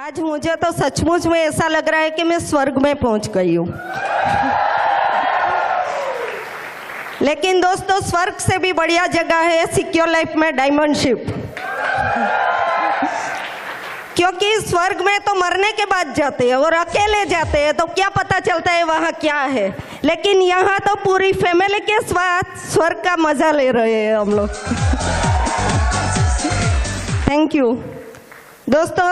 आज मुझे तो सचमुच में ऐसा लग रहा है कि मैं स्वर्ग में पहुंच गई हूँ। लेकिन दोस्तों, स्वर्ग से भी बढ़िया जगह है सिक्योर लाइफ में डायमंडशिप। क्योंकि स्वर्ग में तो मरने के बाद जाते हैं और अकेले जाते हैं, तो क्या पता चलता है वहाँ क्या है। लेकिन यहाँ तो पूरी फैमिली के साथ स्वर्ग का मजा ले रहे हैं हम लोग। थैंक यू दोस्तों,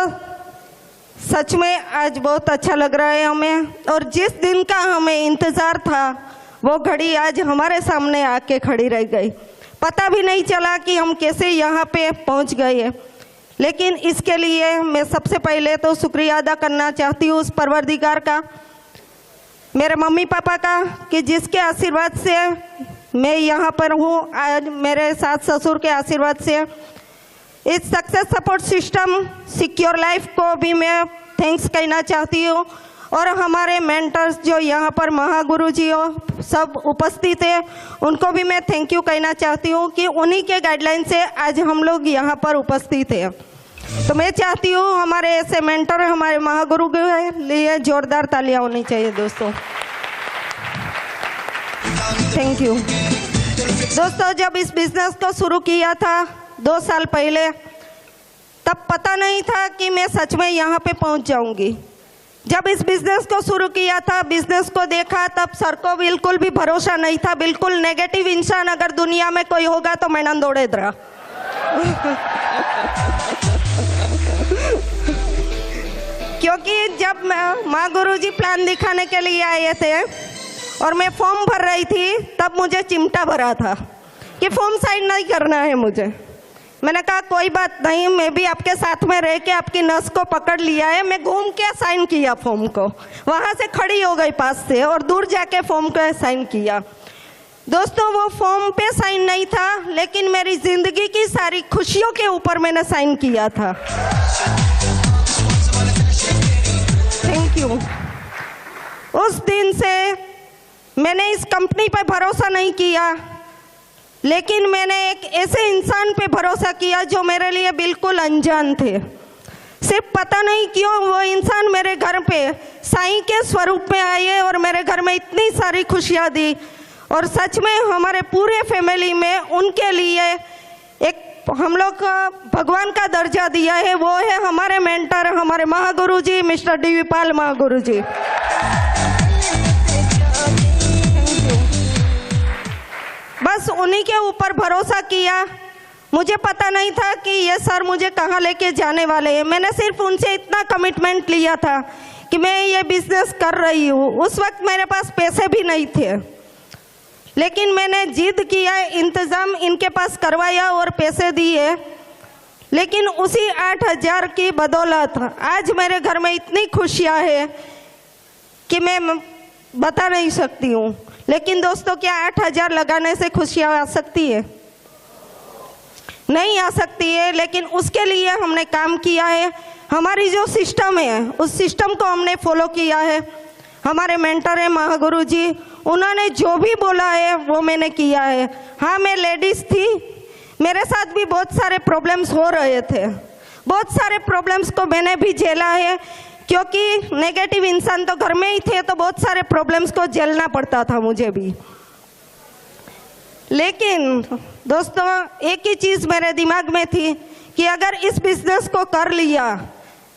सच में आज बहुत अच्छा लग रहा है हमें। और जिस दिन का हमें इंतज़ार था वो घड़ी आज हमारे सामने आके खड़ी रह गई। पता भी नहीं चला कि हम कैसे यहाँ पे पहुँच गए। लेकिन इसके लिए मैं सबसे पहले तो शुक्रिया अदा करना चाहती हूँ उस परवरदिगार का, मेरे मम्मी पापा का, कि जिसके आशीर्वाद से मैं यहाँ पर हूँ। आज मेरे सास ससुर के आशीर्वाद से इस success support system secure life को भी मैं थैंक्स कहना चाहती हूँ। और हमारे मेंटर्स जो यहाँ पर महागुरु जी हो सब उपस्थित है, उनको भी मैं थैंक यू कहना चाहती हूँ कि उन्हीं के गाइडलाइन से आज हम लोग यहाँ पर उपस्थित हैं। तो मैं चाहती हूँ हमारे ऐसे मेंटर, हमारे महागुरु के लिए जोरदार तालियां होनी चाहिए दोस्तों। थैंक यू दोस्तों। जब इस बिजनेस को शुरू किया था 2 साल पहले, तब पता नहीं था कि मैं सच में यहाँ पे पहुँच जाऊँगी। जब इस बिजनेस को शुरू किया था, बिजनेस को देखा, तब सर को बिल्कुल भी भरोसा नहीं था। बिल्कुल नेगेटिव इंसान अगर दुनिया में कोई होगा तो मैं नंदोड़ेद्रा। क्योंकि जब माँ गुरुजी प्लान दिखाने के लिए आए थे और मैं फॉर्म भर रही थी, तब मुझे चिमटा भरा था कि फॉर्म साइन नहीं करना है मुझे। मैंने कहा कोई बात नहीं, मैं भी आपके साथ में रह के आपकी नस को पकड़ लिया है। मैं घूम के साइन किया फॉर्म को, वहाँ से खड़ी हो गई पास से और दूर जाके फॉर्म को साइन किया। दोस्तों, वो फॉर्म पे साइन नहीं था, लेकिन मेरी ज़िंदगी की सारी खुशियों के ऊपर मैंने साइन किया था। Thank you. उस दिन से मैंने इस कंपनी पर भरोसा नहीं किया, लेकिन मैंने एक ऐसे इंसान पे भरोसा किया जो मेरे लिए बिल्कुल अनजान थे। सिर्फ पता नहीं क्यों वो इंसान मेरे घर पे साईं के स्वरूप में आए और मेरे घर में इतनी सारी खुशियाँ दी। और सच में हमारे पूरे फैमिली में उनके लिए एक हम लोग भगवान का दर्जा दिया है, वो है हमारे मेंटर, हमारे महागुरु जी, मिस्टर डी पाल महागुरु जी। बस उन्हीं के ऊपर भरोसा किया। मुझे पता नहीं था कि ये सर मुझे कहाँ लेके जाने वाले हैं। मैंने सिर्फ उनसे इतना कमिटमेंट लिया था कि मैं ये बिजनेस कर रही हूँ। उस वक्त मेरे पास पैसे भी नहीं थे, लेकिन मैंने जिद किया, इंतज़ाम इनके पास करवाया और पैसे दिए। लेकिन उसी 8,000 की बदौलत आज मेरे घर में इतनी खुशियाँ हैं कि मैं बता नहीं सकती हूँ। लेकिन दोस्तों, क्या 8,000 लगाने से खुशियाँ आ सकती है? नहीं आ सकती है। लेकिन उसके लिए हमने काम किया है। हमारी जो सिस्टम है उस सिस्टम को हमने फॉलो किया है। हमारे मेंटर हैं महागुरु जी, उन्होंने जो भी बोला है वो मैंने किया है। हाँ, मैं लेडीज़ थी, मेरे साथ भी बहुत सारे प्रॉब्लम्स हो रहे थे। बहुत सारे प्रॉब्लम्स को मैंने भी झेला है, क्योंकि नेगेटिव इंसान तो घर में ही थे, तो बहुत सारे प्रॉब्लम्स को झेलना पड़ता था मुझे भी। लेकिन दोस्तों, एक ही चीज़ मेरे दिमाग में थी कि अगर इस बिजनेस को कर लिया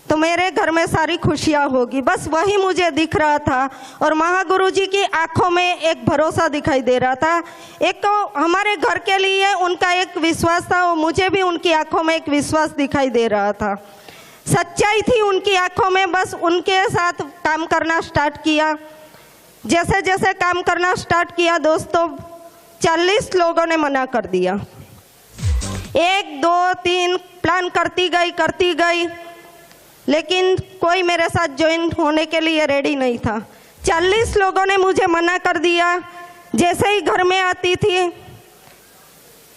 तो मेरे घर में सारी खुशियाँ होगी। बस वही मुझे दिख रहा था। और महागुरु जी की आंखों में एक भरोसा दिखाई दे रहा था। एक तो हमारे घर के लिए उनका एक विश्वास था और मुझे भी उनकी आंखों में एक विश्वास दिखाई दे रहा था। सच्चाई थी उनकी आंखों में। बस उनके साथ काम करना स्टार्ट किया। जैसे जैसे काम करना स्टार्ट किया दोस्तों, 40 लोगों ने मना कर दिया। 1, 2, 3 प्लान करती गई, लेकिन कोई मेरे साथ ज्वाइन होने के लिए रेडी नहीं था। 40 लोगों ने मुझे मना कर दिया। जैसे ही घर में आती थी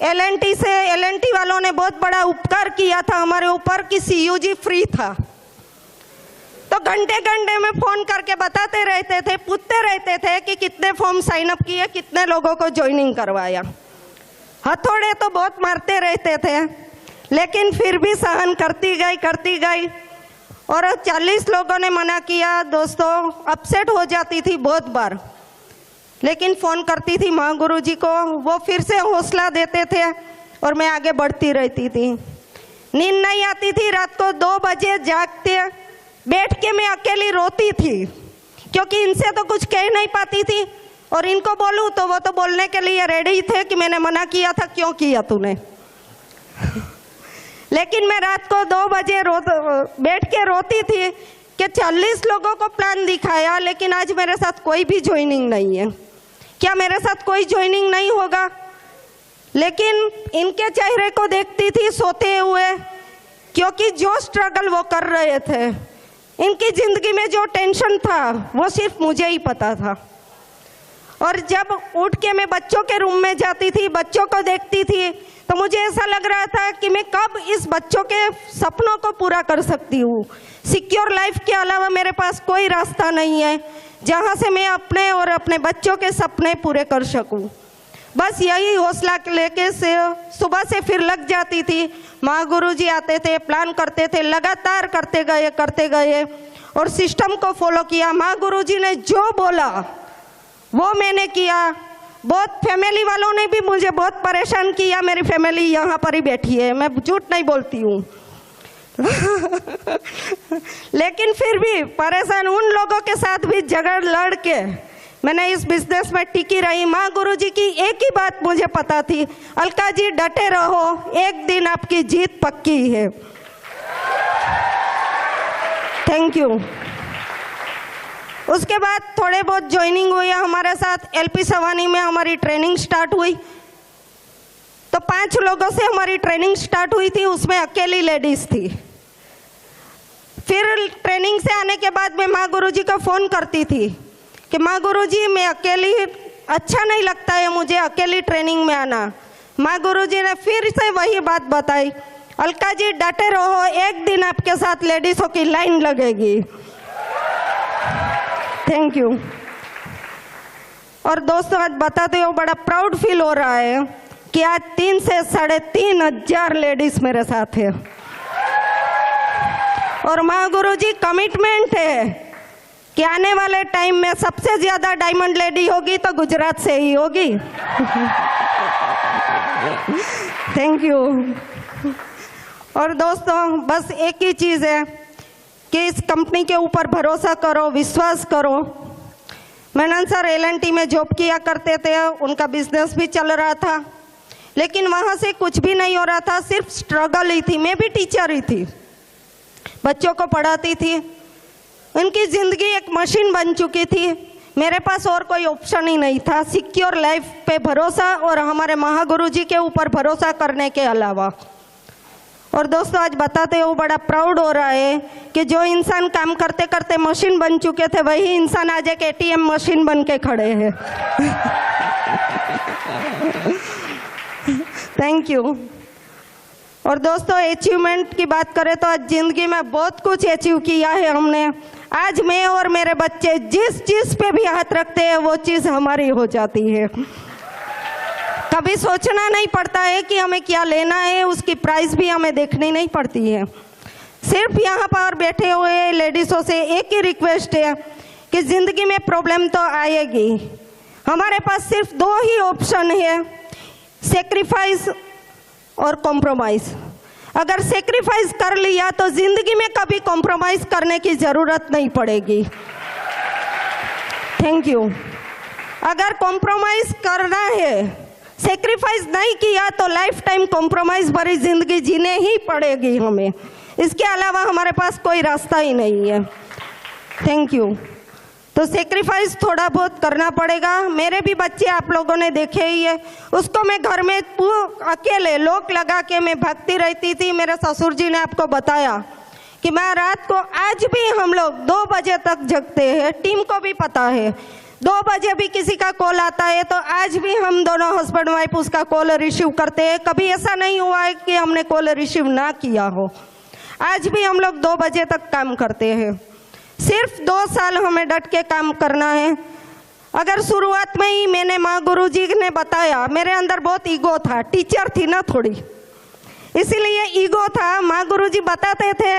एल&टी वालों ने बहुत बड़ा उपकार किया था हमारे ऊपर कि CUG फ्री था। तो घंटे घंटे में फ़ोन करके बताते रहते थे, पूछते रहते थे कि कितने फॉर्म साइन अप किए, कितने लोगों को ज्वाइनिंग करवाया। हथौड़े तो बहुत मारते रहते थे, लेकिन फिर भी सहन करती गई। और 40 लोगों ने मना किया। दोस्तों, अपसेट हो जाती थी बहुत बार, लेकिन फ़ोन करती थी माँ गुरु जी को, वो फिर से हौसला देते थे और मैं आगे बढ़ती रहती थी। नींद नहीं आती थी, रात को 2 बजे जागते बैठ के मैं अकेली रोती थी, क्योंकि इनसे तो कुछ कह नहीं पाती थी, और इनको बोलूँ तो वो तो बोलने के लिए रेडी थे कि मैंने मना किया था, क्यों किया तूने। लेकिन मैं रात को 2 बजे बैठ के रोती थी कि 40 लोगों को प्लान दिखाया, लेकिन आज मेरे साथ कोई भी ज्वाइनिंग नहीं है। क्या मेरे साथ कोई ज्वाइनिंग नहीं होगा? लेकिन इनके चेहरे को देखती थी सोते हुए, क्योंकि जो स्ट्रगल वो कर रहे थे, इनकी ज़िंदगी में जो टेंशन था वो सिर्फ मुझे ही पता था। और जब उठ के मैं बच्चों के रूम में जाती थी, बच्चों को देखती थी, तो मुझे ऐसा लग रहा था कि मैं कब इस बच्चों के सपनों को पूरा कर सकती हूँ। सिक्योर लाइफ के अलावा मेरे पास कोई रास्ता नहीं है जहाँ से मैं अपने और अपने बच्चों के सपने पूरे कर सकूँ। बस यही हौसला लेके सुबह से फिर लग जाती थी। माँ गुरुजी आते थे, प्लान करते थे, लगातार करते गए और सिस्टम को फॉलो किया। माँ गुरुजी ने जो बोला वो मैंने किया। बहुत फैमिली वालों ने भी मुझे बहुत परेशान किया। मेरी फैमिली यहाँ पर ही बैठी है, मैं झूठ नहीं बोलती हूँ। लेकिन फिर भी परेशान उन लोगों के साथ भी झगड़ लड़ के मैंने इस बिजनेस में टिकी रही। माँ गुरुजी की एक ही बात मुझे पता थी, अलका जी डटे रहो, एक दिन आपकी जीत पक्की है। Thank you. उसके बाद थोड़े बहुत ज्वाइनिंग हुई हमारे साथ। एलपी सवानी में हमारी ट्रेनिंग स्टार्ट हुई, तो 5 लोगों से हमारी ट्रेनिंग स्टार्ट हुई थी, उसमें अकेली लेडीज थी। फिर ट्रेनिंग से आने के बाद मैं माँ गुरुजी को फ़ोन करती थी कि माँ गुरुजी मैं अकेली, अच्छा नहीं लगता है मुझे अकेली ट्रेनिंग में आना। माँ गुरुजी ने फिर से वही बात बताई, अलका जी डटे रहो, एक दिन आपके साथ लेडीज़ों की लाइन लगेगी। Thank you. और दोस्तों, आज बताते हो बड़ा प्राउड फील हो रहा है कि आज 3 से 3,500 लेडीज मेरे साथ है। और माँ गुरुजी कमिटमेंट है कि आने वाले टाइम में सबसे ज़्यादा डायमंड लेडी होगी तो गुजरात से ही होगी। Thank you. और दोस्तों, बस एक ही चीज़ है कि इस कंपनी के ऊपर भरोसा करो, विश्वास करो। मेनन सर L&T में जॉब किया करते थे, उनका बिजनेस भी चल रहा था, लेकिन वहाँ से कुछ भी नहीं हो रहा था, सिर्फ स्ट्रगल ही थी। मैं भी टीचर ही थी, बच्चों को पढ़ाती थी। उनकी ज़िंदगी एक मशीन बन चुकी थी, मेरे पास और कोई ऑप्शन ही नहीं था सिक्योर लाइफ पे भरोसा और हमारे महागुरु जी के ऊपर भरोसा करने के अलावा। और दोस्तों, आज बताते हो बड़ा प्राउड हो रहा है कि जो इंसान काम करते करते मशीन बन चुके थे, वही इंसान आज एक ATM मशीन बन के खड़े हैं। Thank you. और दोस्तों, अचीवमेंट की बात करें तो आज ज़िंदगी में बहुत कुछ अचीव किया है हमने। आज मैं और मेरे बच्चे जिस चीज़ पे भी हाथ रखते हैं वो चीज़ हमारी हो जाती है। कभी सोचना नहीं पड़ता है कि हमें क्या लेना है, उसकी प्राइस भी हमें देखनी नहीं पड़ती है। सिर्फ यहाँ पर बैठे हुए लेडीज़ों से एक ही रिक्वेस्ट है कि ज़िंदगी में प्रॉब्लम तो आएगी, हमारे पास सिर्फ 2 ही ऑप्शन है, सेक्रीफाइस और कॉम्प्रोमाइज़। अगर सेक्रीफाइस कर लिया तो ज़िंदगी में कभी कॉम्प्रोमाइज़ करने की ज़रूरत नहीं पड़ेगी। Thank you. अगर कॉम्प्रोमाइज़ करना है, सेक्रीफाइस नहीं किया तो लाइफ टाइम कॉम्प्रोमाइज़ भरी ज़िंदगी जीने ही पड़ेगी हमें, इसके अलावा हमारे पास कोई रास्ता ही नहीं है। Thank you. तो सेक्रीफाइस थोड़ा बहुत करना पड़ेगा। मेरे भी बच्चे आप लोगों ने देखे ही है, उसको मैं घर में अकेले लॉक लगा के मैं भागती रहती थी। मेरे ससुर जी ने आपको बताया कि मैं रात को आज भी हम लोग 2 बजे तक जगते हैं, टीम को भी पता है। 2 बजे भी किसी का कॉल आता है तो आज भी हम दोनों हस्बैंड वाइफ उसका कॉल रिसीव करते हैं। कभी ऐसा नहीं हुआ है कि हमने कॉल रिसीव ना किया हो। आज भी हम लोग 2 बजे तक काम करते हैं। सिर्फ 2 साल हमें डट के काम करना है। अगर शुरुआत में ही मैंने माँ गुरुजी ने बताया, मेरे अंदर बहुत ईगो था, टीचर थी ना थोड़ी, इसीलिए ईगो था। माँ गुरुजी बताते थे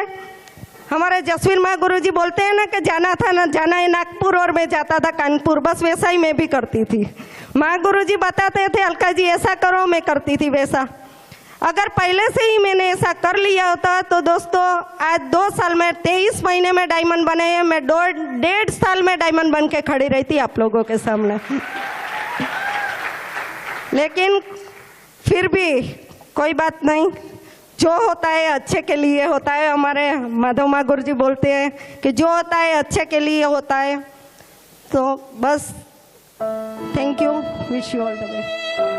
हमारे जसवीर माँ गुरुजी बोलते हैं ना कि जाना था ना जाना है नागपुर और मैं जाता था कानपुर, बस वैसा ही मैं भी करती थी। माँ गुरुजी बताते थे अलका जी ऐसा करो, मैं करती थी वैसा। अगर पहले से ही मैंने ऐसा कर लिया होता तो दोस्तों आज 2 साल में 23 महीने में डायमंड बने हैं, मैं 1.5 साल में डायमंड बन के खड़ी रहती आप लोगों के सामने। लेकिन फिर भी कोई बात नहीं, जो होता है अच्छे के लिए होता है। हमारे माधव माँ गुरुजी बोलते हैं कि जो होता है अच्छे के लिए होता है। तो बस thank you, wish you all the best.